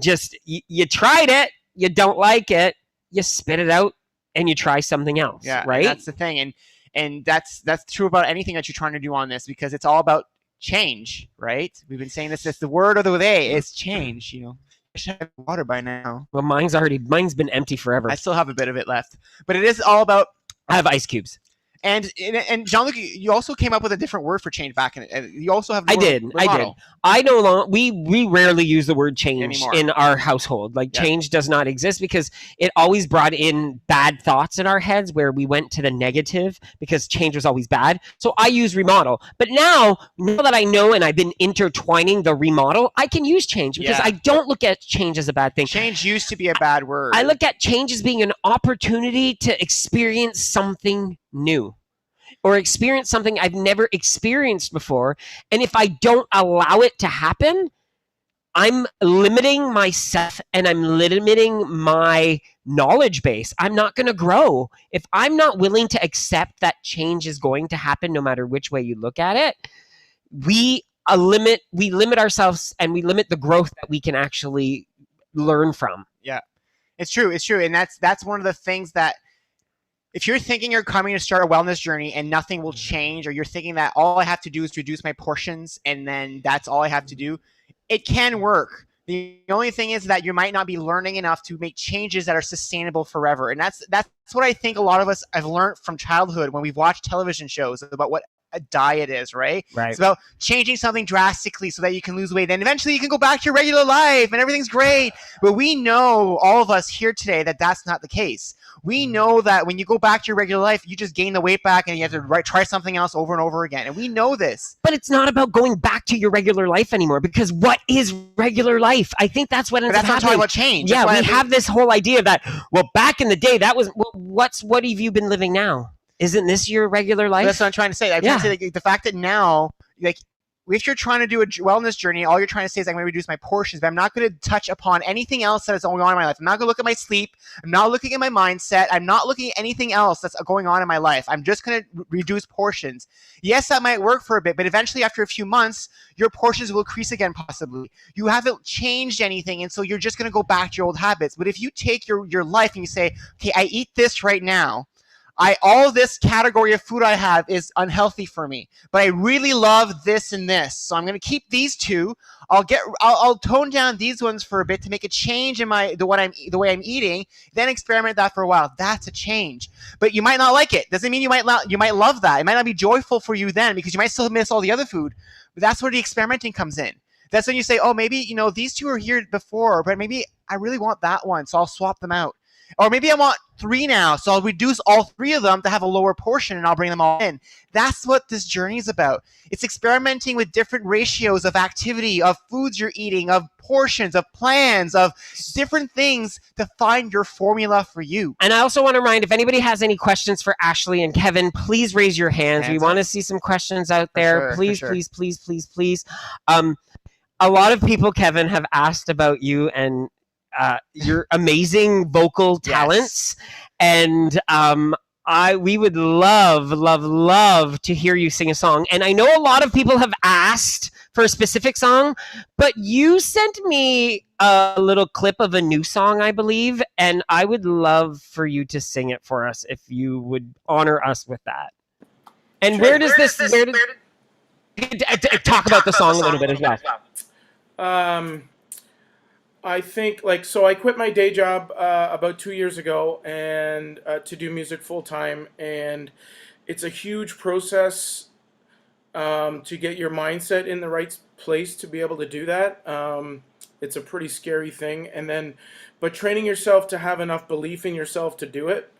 just you tried it, you don't like it, you spit it out, and you try something else. Yeah, right. And that's the thing, and that's true about anything that you're trying to do on this, because it's all about change, right? We've been saying this. It's the word of the day. It's change. I should have water by now. Well, mine's been empty forever. I still have a bit of it left, but it is all about. I have ice cubes. And Jean-Luc, you also came up with a different word for change back in it. You also have. I did. I no longer. We rarely use the word change Anymore. in our household. Like change does not exist because it always brought in bad thoughts in our heads where we went to the negative because change was always bad. So I use remodel. But now that I know and I've been intertwining the remodel, I can use change because I don't look at change as a bad thing. Change used to be a bad word. I look at change as being an opportunity to experience something new or experience something I've never experienced before. And if I don't allow it to happen, I'm limiting myself and I'm limiting my knowledge base. I'm not going to grow. If I'm not willing to accept that change is going to happen no matter which way you look at it, we limit ourselves and we limit the growth that we can actually learn from. Yeah, it's true. And that's one of the things that, if you're thinking you're coming to start a wellness journey and nothing will change, or you're thinking that all I have to do is reduce my portions and then that's all I have to do, it can work. The only thing is that you might not be learning enough to make changes that are sustainable forever. And that's what I think a lot of us have learned from childhood when we've watched television shows about what a diet is, right? It's about changing something drastically so that you can lose weight. Then eventually you can go back to your regular life and everything's great. But we know, all of us here today, that that's not the case. We know that when you go back to your regular life, you just gain the weight back and you have to try something else over and over again. And we know this. But it's not about going back to your regular life anymore, because what is regular life? I think that's what ends up happening. That's not talking about change. Yeah, we have this whole idea that, well, back in the day, that was, well, what have you been living now? Isn't this your regular life? That's what I'm trying to say. I'm trying to say, like, the fact that now, like, if you're trying to do a wellness journey, all you're trying to say is I'm going to reduce my portions, but I'm not going to touch upon anything else that is going on in my life. I'm not going to look at my sleep. I'm not looking at my mindset. I'm not looking at anything else that's going on in my life. I'm just going to reduce portions. Yes, that might work for a bit, but eventually after a few months, your portions will increase again possibly. You haven't changed anything, and so you're just going to go back to your old habits. But if you take your life and you say, okay, I eat this right now, all this category of food I have is unhealthy for me, but I really love this and this. So I'm going to keep these two. I'll tone down these ones for a bit to make a change in the way I'm eating, then experiment that for a while. That's a change. But you might not like it. Doesn't mean you might love that. It might not be joyful for you then because you might still miss all the other food. But that's where the experimenting comes in. That's when you say, oh, maybe, these two are here before, but maybe I really want that one, so I'll swap them out. Or maybe I want 3 now, so I'll reduce all 3 of them to have a lower portion and I'll bring them all in. That's what this journey is about. It's experimenting with different ratios of activity, of foods you're eating, of portions, of plans, of different things to find your formula for you. And I also want to remind, if anybody has any questions for Ashley and Kevin, please raise your hands. We want to see some questions out there. Please. A lot of people, Kevin, have asked about you and your amazing vocal talents, and we would love to hear you sing a song. And I know a lot of people have asked for a specific song, but you sent me a little clip of a new song, I believe, and I would love for you to sing it for us if you would honor us with that. And sure. Where does talk about the song a little bit as well? I think, so I quit my day job about 2 years ago and to do music full time, and it's a huge process to get your mindset in the right place to be able to do that. It's a pretty scary thing, but training yourself to have enough belief in yourself to do it.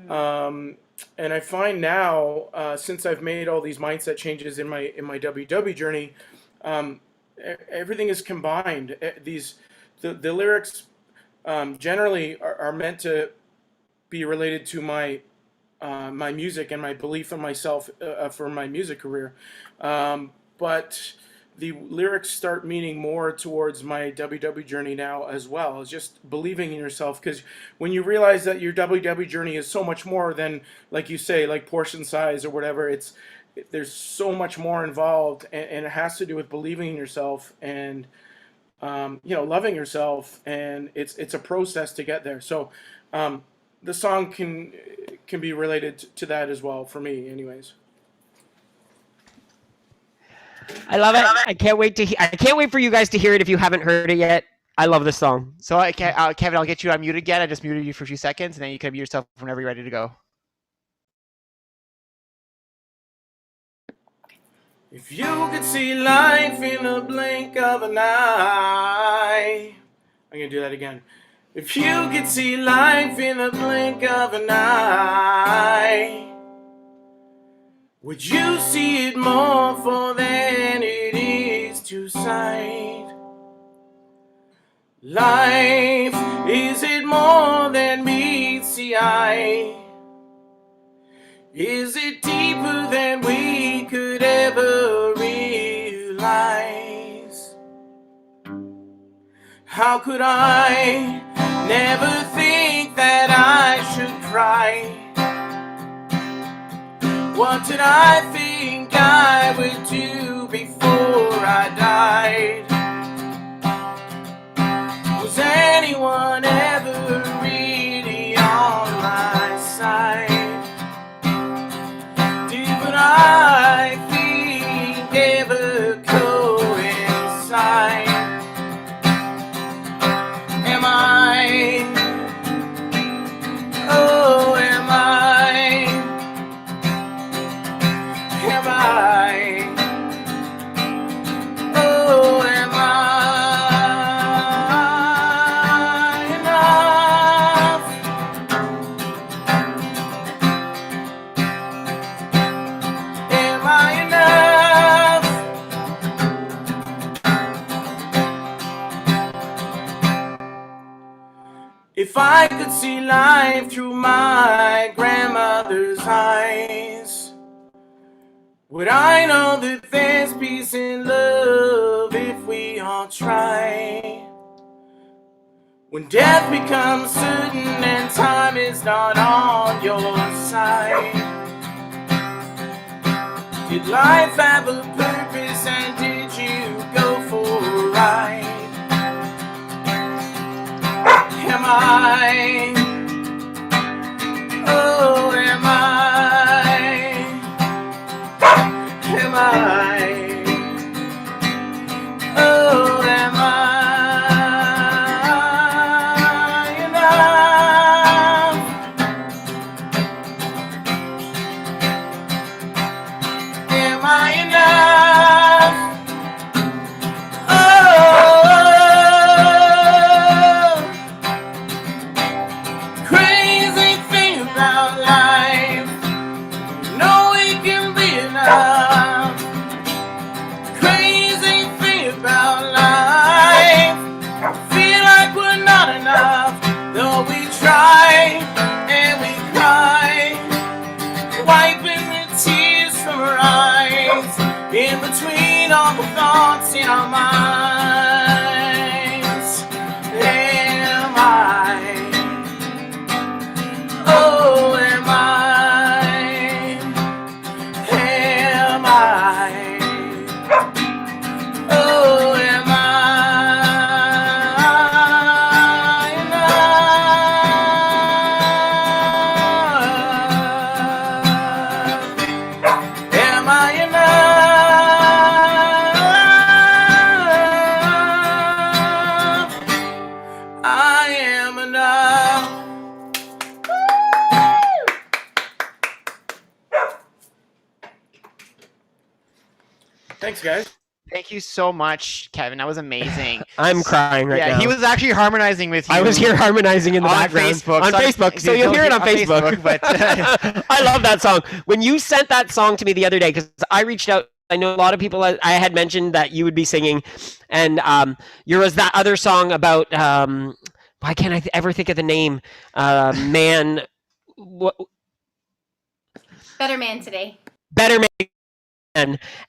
And I find now, since I've made all these mindset changes in my WW journey, everything is combined. The lyrics generally are meant to be related to my music and my belief in myself for my music career. But the lyrics start meaning more towards my WW journey now as well. It's just believing in yourself, because when you realize that your WW journey is so much more than, like you say, like portion size or whatever, there's so much more involved, and it has to do with believing in yourself. And loving yourself, and it's a process to get there. So the song can be related to that as well for me, anyways. I love it. I can't wait for you guys to hear it if you haven't heard it yet. I love this song. So Kevin, I'll get you unmuted again. I just muted you for a few seconds, and then you can mute yourself whenever you're ready to go. If you could see life in a blink of an eye. I'm going to do that again. If you could see life in a blink of an eye, would you see it more for than it is to sight? Life, is it more than meets the eye? Is it deeper than we could ever realize? How could I never think that I should cry? What did I think I would do before I died? Was anyone ever really on my side? I think ever coincide? Am I? Oh, am I? Am I? Oh, am I enough? Am I enough? If I could see life through my grandmother's eyes, would I know that there's peace in love if we all try? When death becomes certain and time is not on your side, did life have a purpose and did you go for a ride? Am I? Oh, am I? Am I? Oh, am I enough? Am I enough? Oh, crazy thing about life, no, it can be enough. Crazy thing about life, feel like we're not enough, though we try and we cry, wiping the tears from our eyes, in between all the thoughts in our minds. Am I? Oh, am I? Am I? Oh, am I enough? Am I enough? I am enough. Thanks, guys. Thank you so much, Kevin. That was amazing. I'm crying right now. He was actually harmonizing with you. I was here harmonizing in the on background. Facebook. On Facebook. So you'll hear it on Facebook. But I love that song. When you sent that song to me the other day, because I reached out, I know a lot of people, I had mentioned that you would be singing, and there was that other song about, why can't I ever think of the name? Man. Better Man today. Better Man.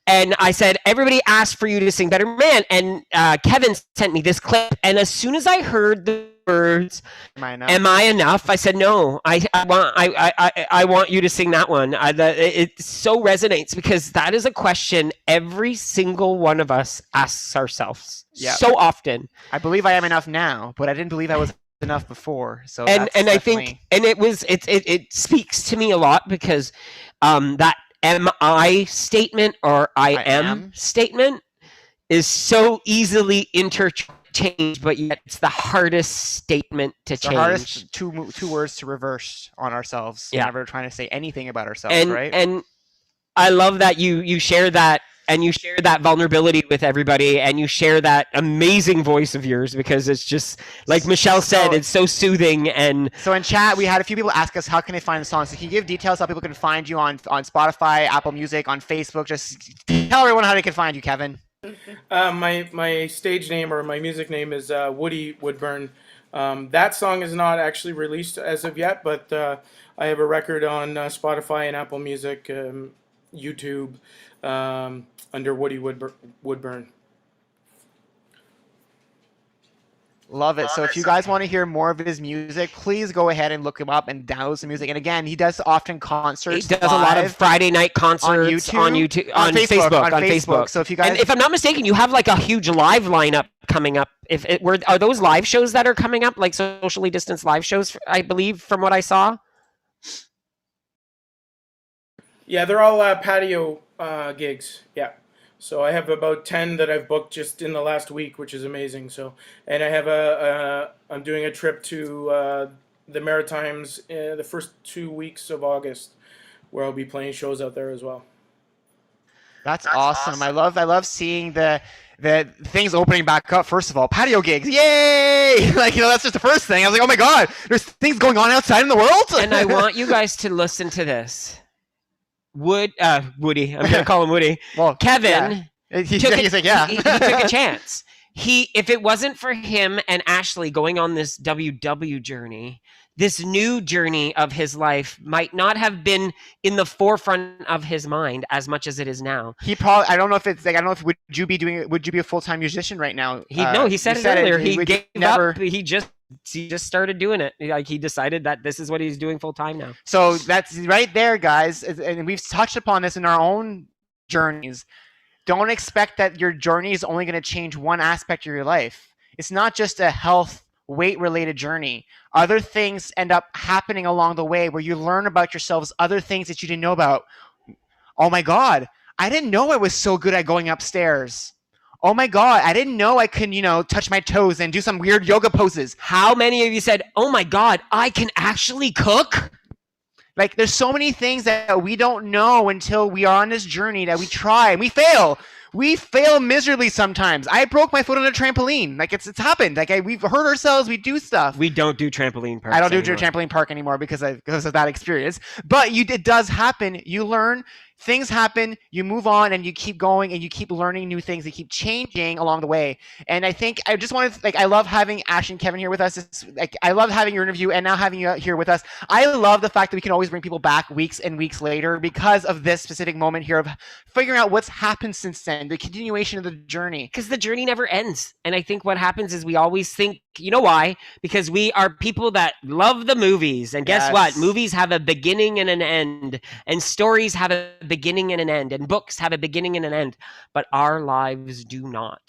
And I said, everybody asked for you to sing Better Man. And Kevin sent me this clip. And as soon as I heard the words. Am I enough? Am I enough? I said no. I want you to sing that one. It so resonates because that is a question every single one of us asks ourselves so often. I believe I am enough now, but I didn't believe I was enough before. So and that's I think it speaks to me a lot because that am I statement or I am statement is so easily interchanged, but yet it's the hardest statement to change. The hardest two words to reverse on ourselves whenever we're trying to say anything about ourselves, right? And I love that you share that, and you share that vulnerability with everybody, and you share that amazing voice of yours because it's just like Michelle said, it's so soothing. And so in chat, we had a few people ask us how can they find the song. So can you give details how people can find you on Spotify, Apple Music, on Facebook? Just tell everyone how they can find you, Kevin. My stage name or my music name is Woody Woodburn. That song is not actually released as of yet, but I have a record on Spotify and Apple Music, YouTube, under Woody Woodburn. Love it. So if you guys want to hear more of his music, please go ahead and look him up and download some music. And again, he does often concerts. He does a lot of Friday night concerts on Facebook. So if you guys, and if I'm not mistaken, you have like a huge live lineup coming up. Are those live shows that are coming up, like socially distanced live shows? I believe from what I saw. Yeah, they're all patio gigs. Yeah. So I have about 10 that I've booked just in the last week, which is amazing. So, and I have I'm doing a trip to the Maritimes the first 2 weeks of August, where I'll be playing shows out there as well. That's awesome. I love seeing the things opening back up. First of all, patio gigs, yay! Like, that's just the first thing. I was like, oh my god, there's things going on outside in the world. And I want you guys to listen to this. Woody, I'm gonna call him Woody. Well, Kevin, he took a chance. If it wasn't for him and Ashley going on this WW journey, this new journey of his life might not have been in the forefront of his mind as much as it is now. He probably, I don't know if would you be a full-time musician right now? He said it earlier. He gave up. He just started doing it. Like, he decided that this is what he's doing full time now. So that's right there, guys. And we've touched upon this in our own journeys. Don't expect that your journey is only going to change one aspect of your life. It's not just a health, weight-related journey. Other things end up happening along the way where you learn about yourselves, other things that you didn't know about. Oh my God, I didn't know I was so good at going upstairs. Oh my God, I didn't know I can, touch my toes and do some weird yoga poses. How many of you said, oh my God, I can actually cook? Like, there's so many things that we don't know until we are on this journey that we try and we fail. We fail miserably sometimes. I broke my foot on a trampoline. Like, it's happened. Like, we've hurt ourselves. We do stuff. We don't do trampoline parks. I don't do trampoline park anymore because of that experience. But it does happen. You learn. Things happen, you move on, and you keep going, and you keep learning new things. You keep changing along the way. And I think I just wanted, I love having Ash and Kevin here with us. I love having your interview and now having you here with us. I love the fact that we can always bring people back weeks and weeks later because of this specific moment here of figuring out what's happened since then, the continuation of the journey. Because the journey never ends. And I think what happens is we always think, you know why? Because we are people that love the movies. And guess what? Movies have a beginning and an end. And stories have a beginning and an end, and books have a beginning and an end, but our lives do not.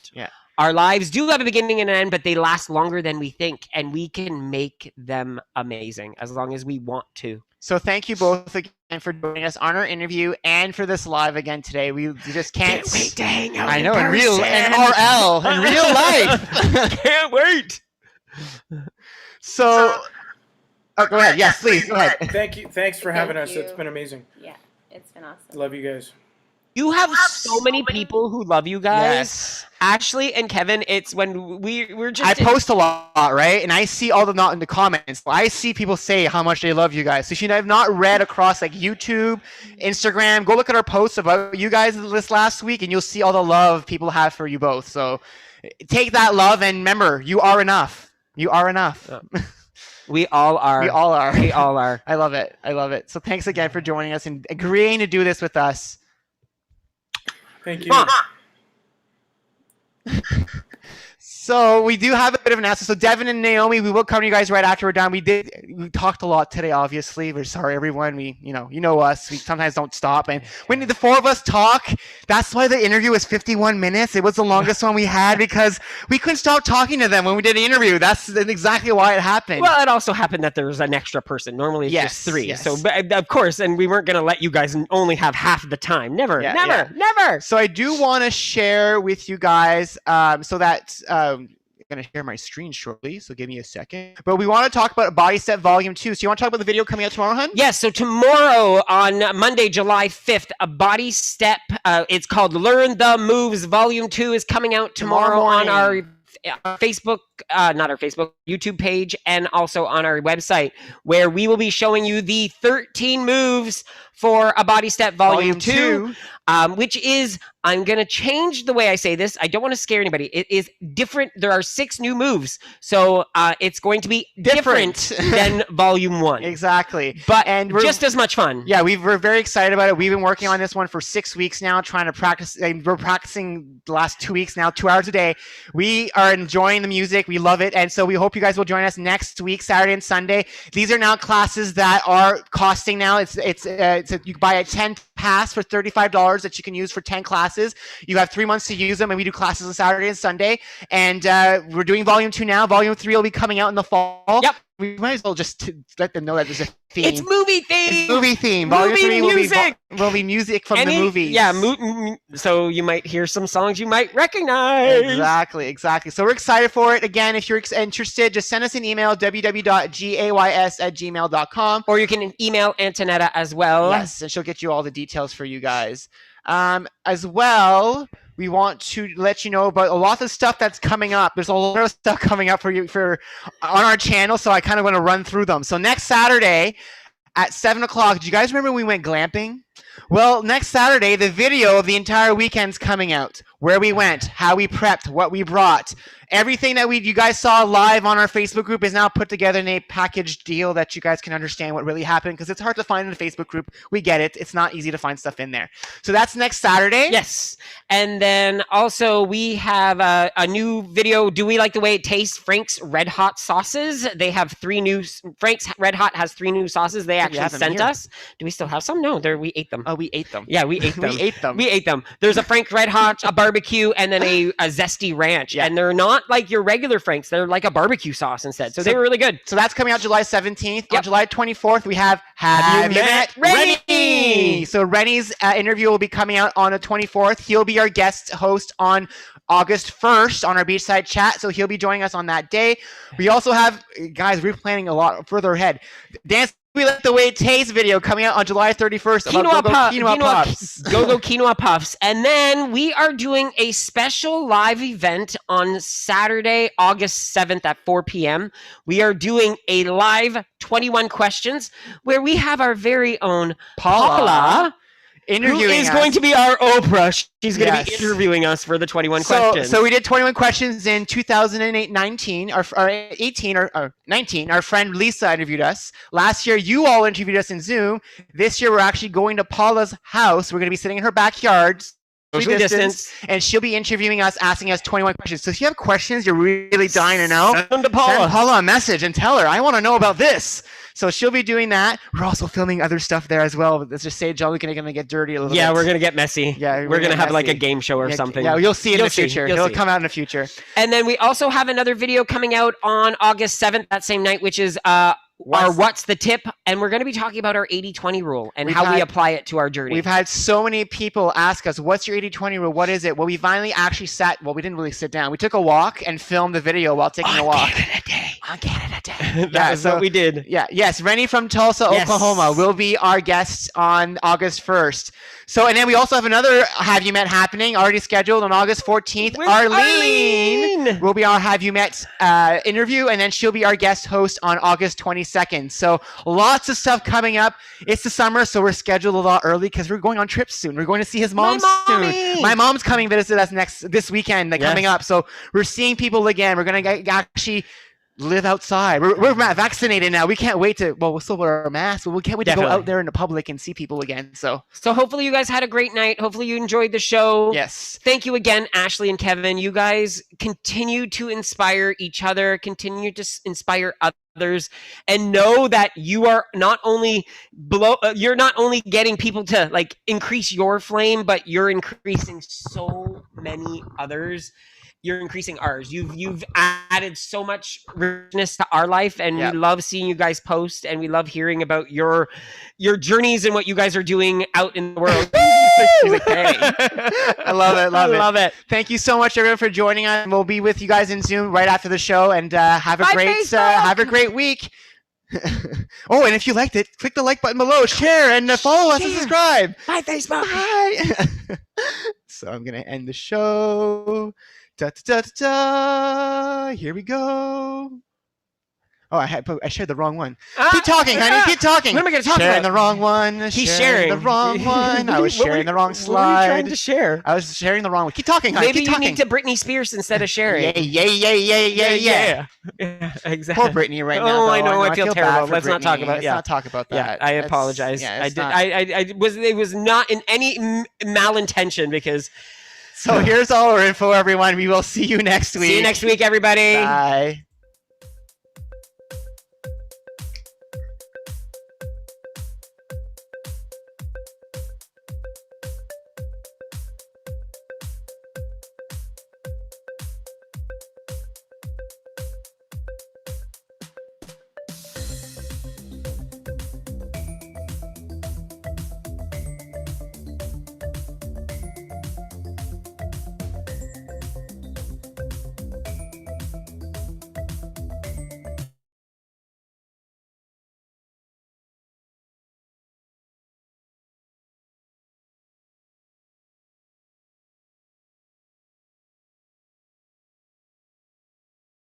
Our lives do have a beginning and an end, but they last longer than we think, and we can make them amazing as long as we want to. So thank you both again for joining us on our interview and for this live again today. We just can't wait to hang out. I know, in real IRL, in real life. Can't wait. So go ahead. Yes, please. Go ahead. Thank you. Thanks for having us. It's been amazing. Yeah, it's been awesome. Love you guys. You have so many people who love you guys. Yes. Ashley and Kevin, it's when we're just... I post a lot, right? And I see all the not in the comments. I see people say how much they love you guys. So if you have not read across like YouTube, Instagram, go look at our posts about you guys this last week and you'll see all the love people have for you both. So take that love and remember, you are enough. You are enough. We all are. We all are. We all are. I love it. I love it. So thanks again for joining us and agreeing to do this with us. Thank you. So we do have a bit of an announcement. So Devin and Naomi, we will come to you guys right after we're done. We talked a lot today, obviously. We're sorry, everyone. You know us. We sometimes don't stop. And when the four of us talk, that's why the interview was 51 minutes. It was the longest one we had because we couldn't stop talking to them when we did the interview. That's exactly why it happened. Well, it also happened that there was an extra person. Normally it's just 3. Yes. So, but of course, and we weren't going to let you guys only have half the time. Never. So I do want to share with you guys so that I'm going to share my screen shortly, so give me a second. But we want to talk about Body Step Volume 2. So you want to talk about the video coming out tomorrow, hun? Yes, so tomorrow on Monday, July 5th, a Body Step, it's called Learn the Moves Volume 2 is coming out tomorrow on our Facebook, not our Facebook, YouTube page, and also on our website, where we will be showing you the 13 moves for a Body Step Volume 2. Which is, I'm going to change the way I say this. I don't want to scare anybody. It is different. There are 6 new moves. So it's going to be different than Volume 1. Exactly. And just as much fun. Yeah, we're very excited about it. We've been working on this one for 6 weeks now, trying to practice. We're practicing the last 2 weeks now, 2 hours a day. We are enjoying the music. We love it. And so we hope you guys will join us next week, Saturday and Sunday. These are now classes that are costing now. You buy a 10 pass for $35 that you can use for 10 classes. You have 3 months to use them, and we do classes on Saturday and Sunday. And we're doing Volume 2 now. Volume 3 will be coming out in the fall. Yep. We might as well just let them know that there's a theme. It's movie theme. It's movie theme. Volume 3 will be music from the movies. Yeah, so you might hear some songs you might recognize. Exactly. So we're excited for it. Again, if you're interested, just send us an email, www.gays@gmail.com. Or you can email Antonetta as well. Yes, and she'll get you all the details for you guys. As well, we want to let you know about a lot of stuff that's coming up. There's a lot of stuff coming up on our channel, so I kind of want to run through them. So next Saturday at 7 o'clock, do you guys remember when we went glamping? Well, next Saturday, the video of the entire weekend's coming out. Where we went, how we prepped, what we brought. Everything that you guys saw live on our Facebook group is now put together in a packaged deal that you guys can understand what really happened, because it's hard to find in the Facebook group. We get it. It's not easy to find stuff in there. So that's next Saturday. Yes. And then also we have a new video, Do We Like the Way It Tastes? Frank's Red Hot Sauces. They have 3 new, Frank's Red Hot has 3 new sauces they actually sent us. Do we still have some? No, we ate them. Oh, we ate them. Yeah, we ate them. We ate them. There's a Frank's Red Hot, a barbecue, and then a zesty ranch. Yeah. And they're not like your regular Franks. They're like a barbecue sauce instead. So they were really good. So that's coming out July 17th. Yep. On July 24th, we have you Met Rennie? So Rennie's interview will be coming out on the 24th. He'll be our guest host on August 1st on our Beachside chat. So he'll be joining us on that day. We also have, guys, we're planning a lot further ahead. Dance We Like the Way It Tastes video coming out on July 31st. Quinoa Puffs. Go Quinoa Puffs. And then we are doing a special live event on Saturday, August 7th at 4 p.m. We are doing a live 21 questions where we have our very own Paula interviewing who is going to be our Oprah. She's going to be interviewing us for the 21 questions. So we did 21 questions in 2019, or 18 or 19. Our friend Lisa interviewed us. Last year, you all interviewed us in Zoom. This year, we're actually going to Paula's house. We're going to be sitting in her backyard. Social distance, and she'll be interviewing us, asking us 21 questions. So if you have questions you're really dying to know, send Paula a message and tell her, I want to know about this. So she'll be doing that. We're also filming other stuff there as well. Let's just say Jean-Luc and I are going to get dirty a little bit. Yeah, we're going to get messy. Yeah, we're going to have like a game show or something. Yeah, you'll see it in the future. It'll come out in the future. And then we also have another video coming out on August 7th, that same night, which is What's the Tip? And we're going to be talking about our 80-20 rule and how we apply it to our journey. We've had so many people ask us, what's your 80-20 rule? What is it? Well, we finally actually we didn't really sit down. We took a walk and filmed the video while taking a walk. On Canada Day. That's what we did. Yeah. Yes. Rennie from Tulsa, Oklahoma will be our guest on August 1st. So, and then we also have another Have You Met happening already scheduled on August 14th. Arlene will be our Have You Met interview, and then she'll be our guest host on August 22nd. So lots of stuff coming up. It's the summer, so we're scheduled a lot early because we're going on trips soon. We're going to see his mom soon. My mom's coming to visit us this weekend coming up. So we're seeing people again. We're going to actually live outside. We're vaccinated now. We can't wait to. Well, we'll still wear our masks, but we can't wait to go Definitely. out there in the public and see people again. So hopefully you guys had a great night. Hopefully you enjoyed the show. yes, Thank you again, Ashley and Kevin. You guys continue to inspire each other, continue to inspire others, and know that you are not only you're not only getting people to like increase your flame, but you're increasing so many others. You're increasing ours. You've added so much richness to our life, and Yep. we love seeing you guys post, and we love hearing about your journeys and what you guys are doing out in the world. She's like, hey. I love it. Love it. Thank you so much, everyone, for joining us. We'll be with you guys in Zoom right after the show, and have a Bye, great week. Oh, and if you liked it, click the like button below, share, and follow us and Share. subscribe. Bye, Facebook. Bye. So I'm gonna end the show. Da, da, da, da, da. Here we go. Oh, I shared the wrong one. Keep talking, honey. Keep talking. What am I gonna talk sharing about? the wrong one. He's sharing sharing the wrong one. I was What sharing were- the wrong What were you trying slide. to share? I was sharing the wrong one. Keep talking, honey. Maybe Keep you talking. need to Britney Spears instead of sharing. Yeah. Yeah, exactly. Poor Brittany right now. Oh, I though. know. I feel bad terrible. for Let's not talk Brittany. about. Let's Yeah, not talk about that. yeah. I That's- apologize. yeah, I it's did. not- I was. It was not in any malintention because. So here's all our info, everyone. We will see you next week. See you next week, everybody. Bye.